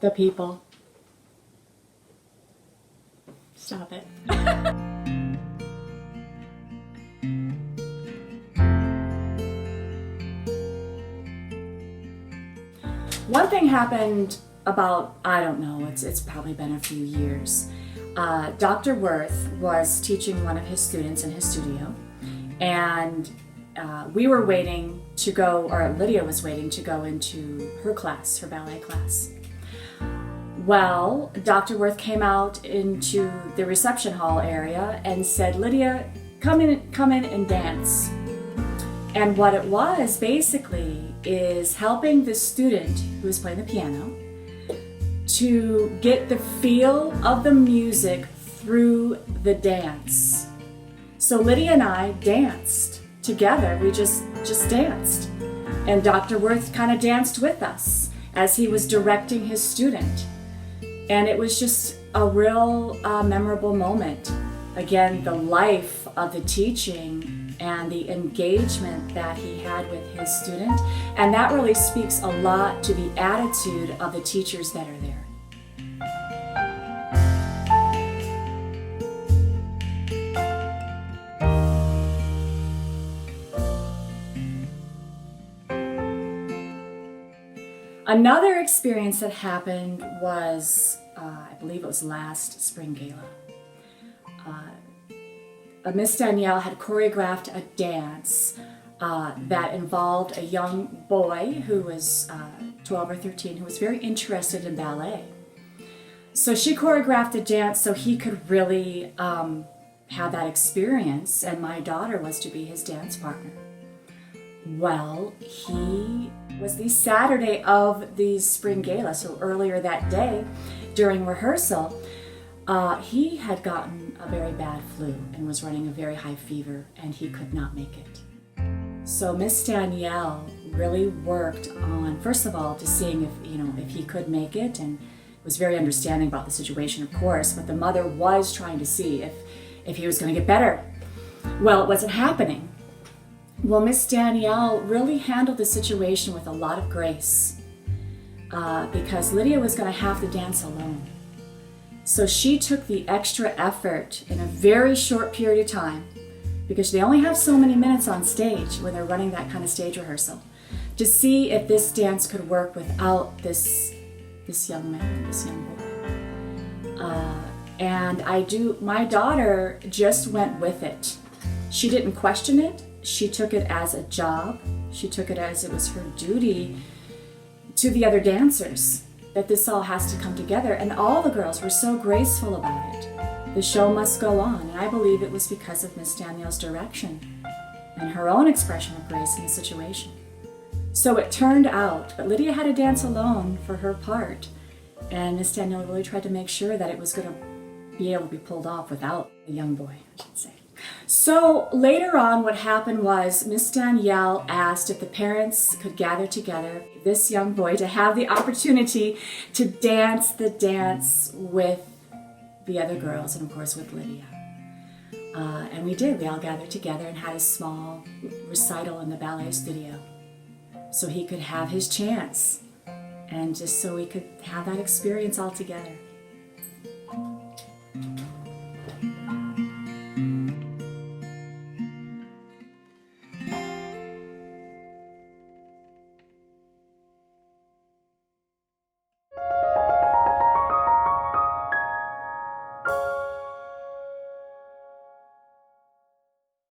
The people. Stop it. One thing happened about, I don't know, it's probably been a few years. Dr. Wirth was teaching one of his students in his studio, and we were waiting to go, or Lydia was waiting to go into her class, her ballet class. Well, Dr. Wirth came out into the reception hall area and said, "Lydia, come in and dance." And what it was basically is helping the student who was playing the piano to get the feel of the music through the dance. So Lydia and I danced together. We just danced. And Dr. Wirth kind of danced with us as he was directing his student. And it was just a real memorable moment. Again, the life of the teaching and the engagement that he had with his student. And that really speaks a lot to the attitude of the teachers that are there. Another experience that happened was, I believe it was last spring gala. Miss Danielle had choreographed a dance that involved a young boy who was 12 or 13 who was very interested in ballet. So she choreographed a dance so he could really have that experience, and my daughter was to be his dance partner. Well, he was the Saturday of the spring gala, so earlier that day during rehearsal, he had gotten a very bad flu and was running a very high fever, and he could not make it. So Miss Danielle really worked on, first of all, to seeing if he could make it, and was very understanding about the situation, of course, but the mother was trying to see if he was going to get better. Well, it wasn't happening. Well, Miss Danielle really handled the situation with a lot of grace because Lydia was going to have to dance alone. So she took the extra effort in a very short period of time, because they only have so many minutes on stage when they're running that kind of stage rehearsal, to see if this dance could work without this young man, this young boy. And my daughter just went with it. She didn't question it. She took it as a job. She took it as it was her duty to the other dancers, that this all has to come together. And all the girls were so graceful about it. The show must go on. And I believe it was because of Miss Danielle's direction and her own expression of grace in the situation. So it turned out, but Lydia had to dance alone for her part. And Miss Danielle really tried to make sure that it was going to be able to be pulled off without the young boy, I should say. So later on, what happened was Miss Danielle asked if the parents could gather together this young boy to have the opportunity to dance the dance with the other girls, and of course with Lydia. And we did. We all gathered together and had a small recital in the ballet studio so he could have his chance, and just so we could have that experience all together.